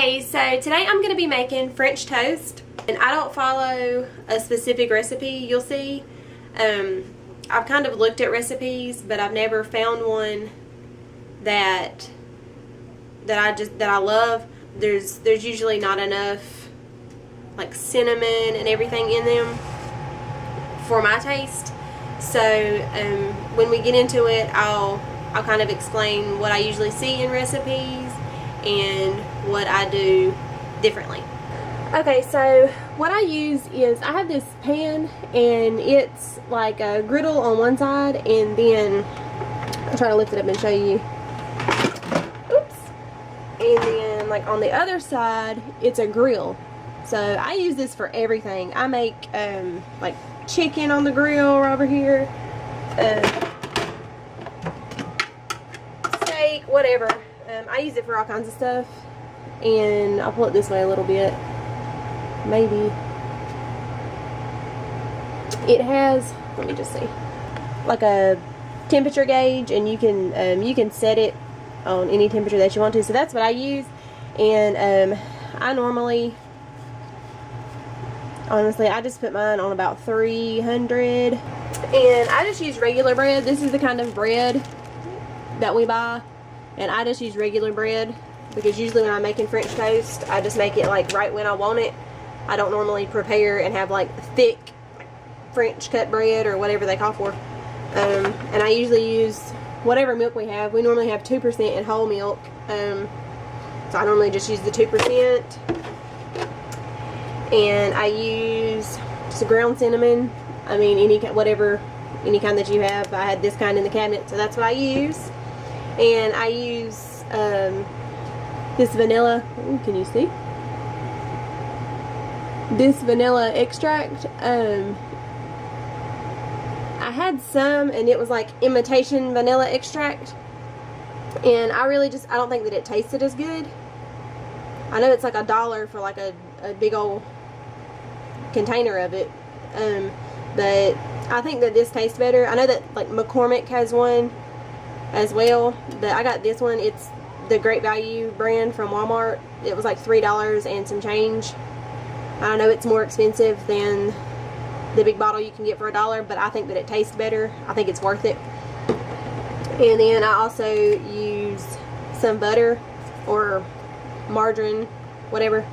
Hey, so today I'm going to be making French toast, and I don't follow a specific recipe. You'll see. I've kind of looked at recipes, but I've never found one that I love. There's usually not enough like cinnamon and everything in them for my taste. So when we get into it, I'll kind of explain what I usually see in recipes and what I do differently. Okay, so what I use is I have this pan, and it's like a griddle on one side, and then I'll try to lift it up and show you. Oops. And then like on the other side, it's a grill. So I use this for everything. I make like chicken on the grill over here, steak, whatever. I use it for all kinds of stuff. And I'll pull it this way a little bit. Maybe. It has, let me just see, like a temperature gauge, and you can set it on any temperature that you want to. So that's what I use. And I normally, honestly, I just put mine on about 300. And I just use regular bread. This is the kind of bread that we buy. And I just use regular bread, because usually when I'm making French toast, I just make it like right when I want it. I don't normally prepare and have like thick French cut bread or whatever they call for. And I usually use whatever milk we have. We normally have 2% in whole milk. So I normally just use the 2%. And I use just ground cinnamon. I mean, any kind that you have. I had this kind in the cabinet, so that's what I use. And I use this vanilla. Ooh, can you see? This vanilla extract. I had some, and it was like imitation vanilla extract. And I don't think that it tasted as good. I know it's like $1 for like a big old container of it. But I think that this tastes better. I know that like McCormick has one as well, but I got this one. It's the Great Value brand from Walmart. It was like $3 and some change. I know it's more expensive than the big bottle you can get for $1, but I think that it tastes better. I think it's worth it. And then I also use some butter or margarine, whatever,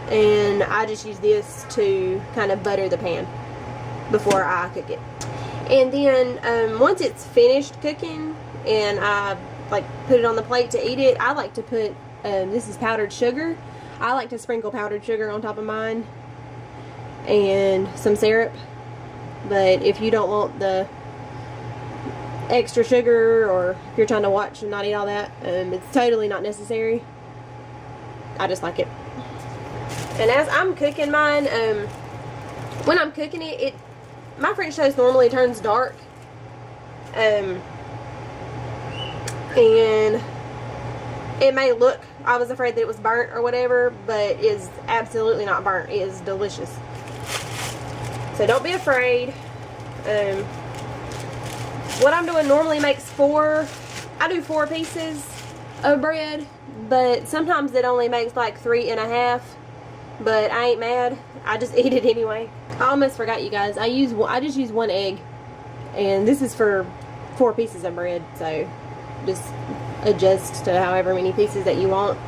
and I just use this to kind of butter the pan before I cook it. And then once it's finished cooking and I like put it on the plate to eat it, I like to put this is powdered sugar. I like to sprinkle powdered sugar on top of mine and some syrup. But if you don't want the extra sugar, or if you're trying to watch and not eat all that, it's totally not necessary. I just like it. And as I'm cooking mine, when I'm cooking it, my French toast normally turns dark. And it may look, I was afraid that it was burnt or whatever, but it is absolutely not burnt. It is delicious. So don't be afraid. What I'm doing normally makes I do 4 pieces of bread, but sometimes it only makes like 3.5. But I ain't mad. I just eat it anyway. I almost forgot, you guys. I just use 1 egg, and this is for 4 pieces of bread. So just adjust to however many pieces that you want.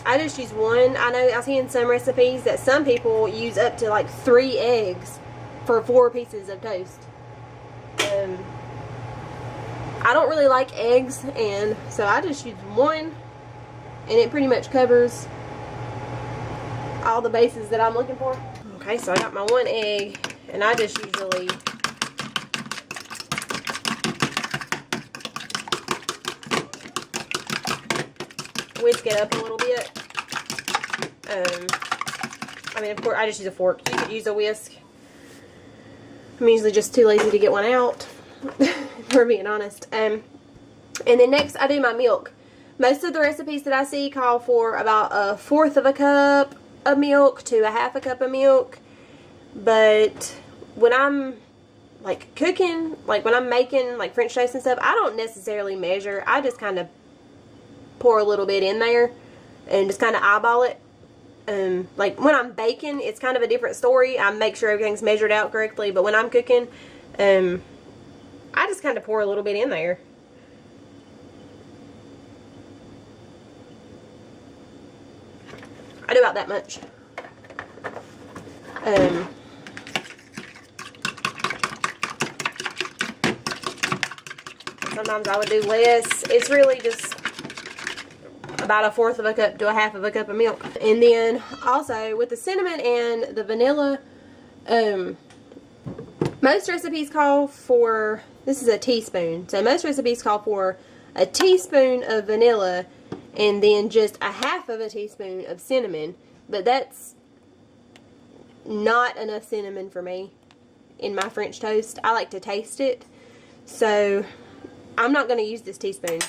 I just use 1. I know I see in some recipes that some people use up to like 3 eggs for 4 pieces of toast. I don't really like eggs, and so I just use 1, and it pretty much covers all the bases that I'm looking for. Okay, so I got my 1 egg, and I just usually whisk it up a little bit. I mean, of course, I just use a fork. You could use a whisk. I'm usually just too lazy to get one out, for being honest. And then next, I do my milk. Most of the recipes that I see call for about 1/4 of a cup of milk to 1/2 a cup of milk. But when I'm like cooking, like when I'm making like French toast and stuff, I don't necessarily measure. I just kind of pour a little bit in there and just kind of eyeball it. Like when I'm baking, it's kind of a different story. I make sure everything's measured out correctly, but when I'm cooking, I just kind of pour a little bit in there. I do about that much. Sometimes I would do less. It's really just about 1/4 of a cup to 1/2 of a cup of milk. And then also with the cinnamon and the vanilla, most recipes call for, this is a teaspoon, so most recipes call for a teaspoon of vanilla and then just 1/2 of a teaspoon of cinnamon, but that's not enough cinnamon for me in my French toast. I like to taste it, so I'm not going to use this teaspoon.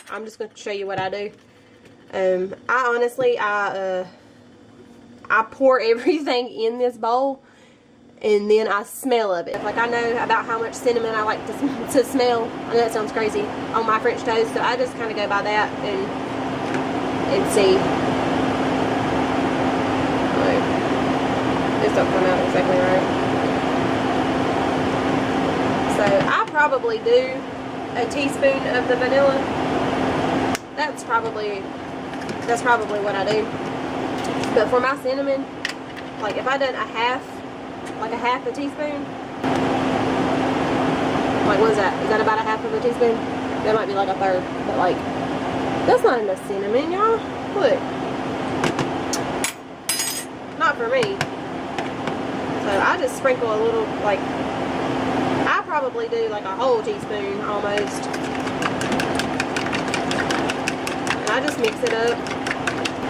I'm just going to show you what I do. I honestly, I pour everything in this bowl and then I smell of it. Like, I know about how much cinnamon I like to smell. I know that sounds crazy on my French toast, so I just kind of go by that and see. Like, this don't come out exactly right. So I probably do a teaspoon of the vanilla. That's probably what I do. But for my cinnamon, like if I done a half a teaspoon, like what is that? Is that about 1/2 of a teaspoon? That might be like 1/3, but like that's not enough cinnamon, y'all. Look, not for me. So I just sprinkle a little, like I probably do like a whole teaspoon almost. And I just mix it up.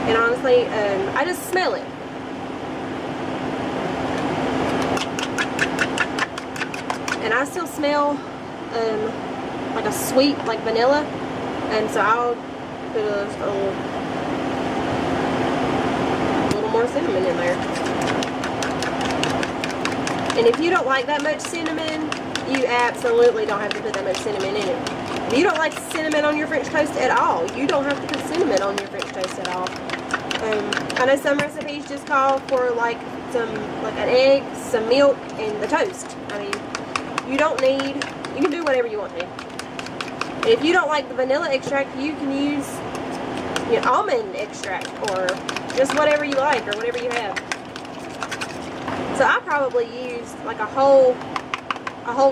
And honestly, I just smell it. And I still smell like a sweet, like vanilla. And so I'll put a little more cinnamon in there. And if you don't like that much cinnamon, you absolutely don't have to put that much cinnamon in it. If you don't like cinnamon on your French toast at all, you don't have to put cinnamon on your French toast at all. I know some recipes just call for like an egg, some milk, and the toast. I mean, you can do whatever you want to. And if you don't like the vanilla extract, you can use almond extract or just whatever you like or whatever you have. So I probably used like a whole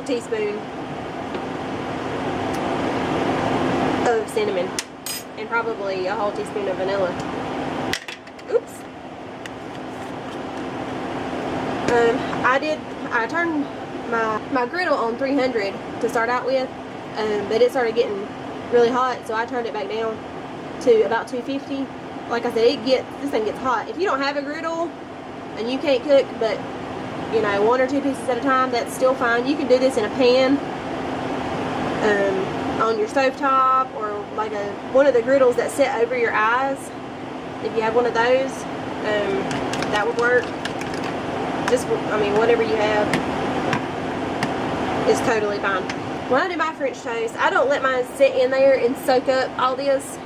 teaspoon of cinnamon and probably a whole teaspoon of vanilla. Oops. I turned my griddle on 300 to start out with, but it started getting really hot, so I turned it back down to about 250. Like I said, this thing gets hot. If you don't have a griddle and you can't cook, but 1 or 2 pieces at a time, that's still fine. You can do this in a pan, on your stovetop, or like one of the griddles that sit over your eyes. If you have one of those, that would work. Just, whatever you have is totally fine. When I do my French toast, I don't let mine sit in there and soak up all this,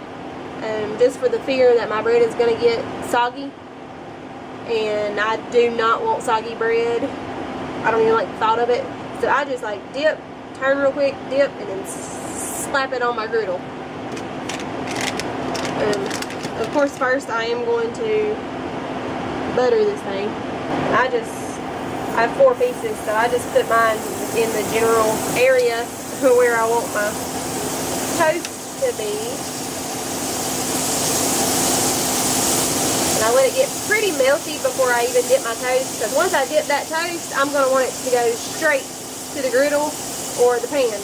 just for the fear that my bread is going to get soggy. And I do not want soggy bread. I don't even like the thought of it. So I just like dip, turn real quick, dip, and then slap it on my griddle. Of course, first I am going to butter this thing. I have 4 pieces, so I just put mine in the general area where I want my toast to be. And I let it get pretty melty before I even dip my toast, because once I dip that toast, I'm going to want it to go straight to the griddle or the pan.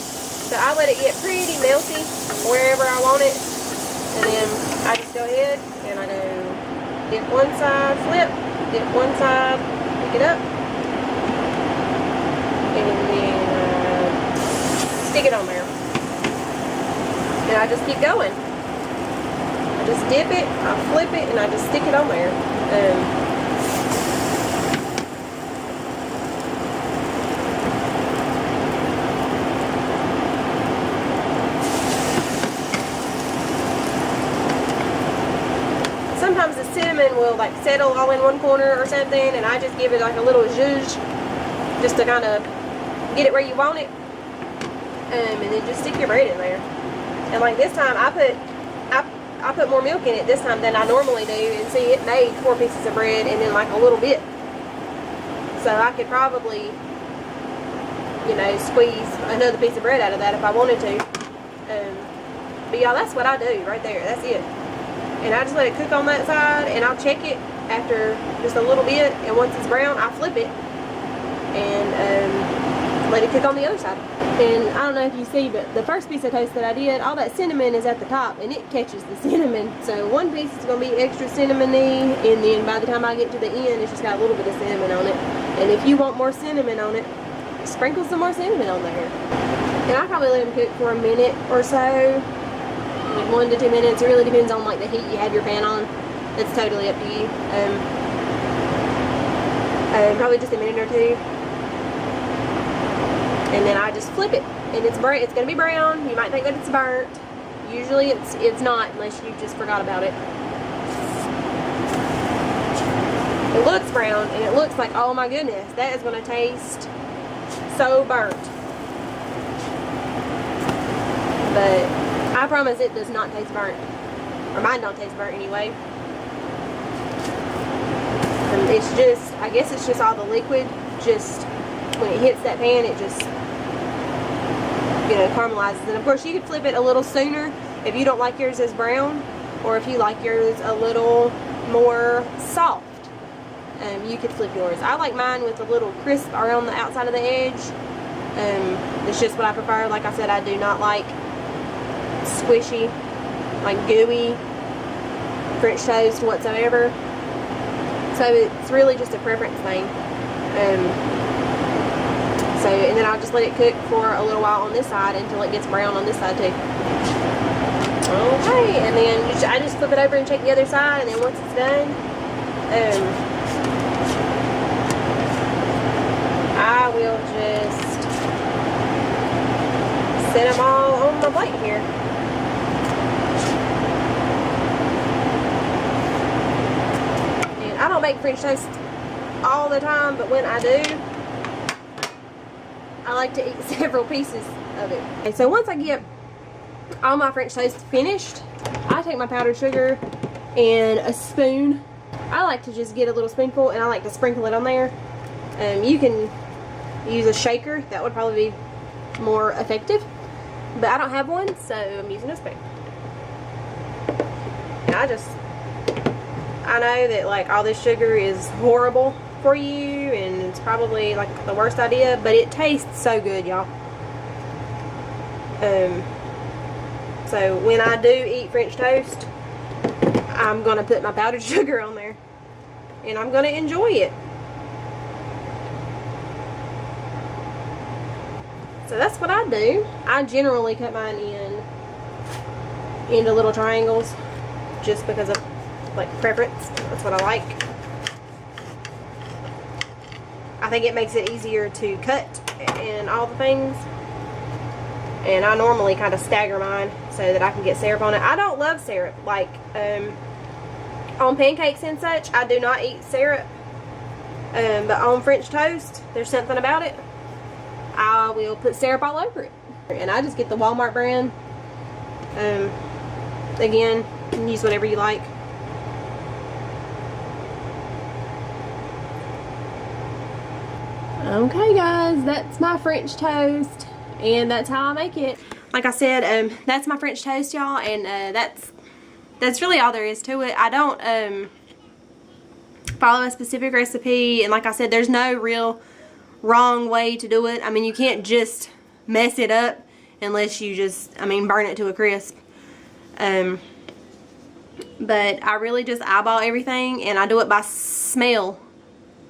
So I let it get pretty melty wherever I want it, and then I just go ahead and I go dip one side, flip, dip one side, pick it up, and then stick it on there. And I just keep going. I just dip it, I flip it, and I just stick it on there. cinnamon will like settle all in one corner or something, and I just give it like a little zhuzh just to kind of get it where you want it. And then just stick your bread in there. And like this time I put more milk in it this time than I normally do, and see, it made 4 pieces of bread and then like a little bit. So I could probably, you know, squeeze another piece of bread out of that if I wanted to. But y'all, that's what I do right there. That's it. And I just let it cook on that side, and I'll check it after just a little bit, and once it's brown I flip it and let it cook on the other side. And I don't know if you see, but the first piece of toast that I did, all that cinnamon is at the top and it catches the cinnamon. So one piece is going to be extra cinnamony, and then by the time I get to the end, it's just got a little bit of cinnamon on it. And if you want more cinnamon on it, sprinkle some more cinnamon on there. And I probably let them cook for a minute or so, like 1 to 2 minutes. It really depends on like the heat you have your pan on. It's totally up to you. Probably just a minute or two. And then I just flip it, and it's going to be brown. You might think that it's burnt. Usually it's not, unless you just forgot about it. It looks brown, and it looks like, oh my goodness, that is going to taste so burnt. But I promise it does not taste burnt, or mine don't taste burnt anyway. And it's just, I guess it's just all the liquid. Just when it hits that pan, it just, you know, caramelizes. And of course you could flip it a little sooner if you don't like yours as brown, or if you like yours a little more soft. You could flip yours. I like mine with a little crisp around the outside of the edge. It's just what I prefer. Like I said, I do not like squishy, like gooey French toast whatsoever. So it's really just a preference thing. And then I'll just let it cook for a little while on this side until it gets brown on this side too. Okay, and then I just flip it over and check the other side, and then once it's done, I will just set them all on my plate here. And I don't make French toast all the time, but when I do, I like to eat several pieces of it. Okay, so once I get all my French toast finished, I take my powdered sugar and a spoon. I like to just get a little spoonful, and I like to sprinkle it on there. You can use a shaker. That would probably be more effective, but I don't have one, so I'm using a spoon. And I know that like all this sugar is horrible for you, and it's probably like the worst idea, but it tastes so good, y'all. So when I do eat French toast, I'm gonna put my powdered sugar on there, and I'm gonna enjoy it. So that's what I do. I generally cut mine into little triangles, just because of like preference. That's what I like. I think it makes it easier to cut and all the things. And I normally kind of stagger mine so that I can get syrup on it. I don't love syrup. Like, on pancakes and such, I do not eat syrup. But on French toast, there's something about it. I will put syrup all over it. And I just get the Walmart brand. Again, you can use whatever you like. Okay guys, that's my French toast, and that's how I make it. Like I said, that's my French toast, y'all, and that's really all there is to it. I don't follow a specific recipe, and like I said, there's no real wrong way to do it. I mean, you can't just mess it up unless you just, burn it to a crisp. But I really just eyeball everything, and I do it by smell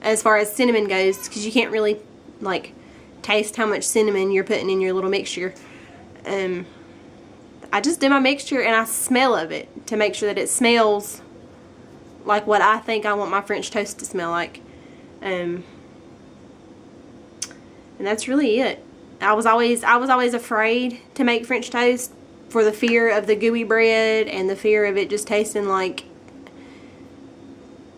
as far as cinnamon goes, because you can't really like taste how much cinnamon you're putting in your little mixture. I just do my mixture and I smell of it to make sure that it smells like what I think I want my French toast to smell like. And that's really it. I was always afraid to make French toast for the fear of the gooey bread and the fear of it just tasting like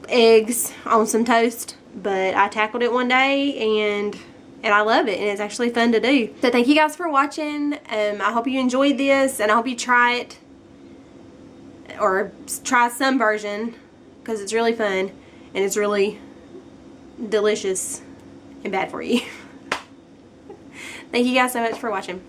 eggs on some toast, but I tackled it one day and I love it, and it's actually fun to do. So thank you guys for watching. I hope you enjoyed this, and I hope you try it, or try some version, because it's really fun and it's really delicious and bad for you. Thank you guys so much for watching.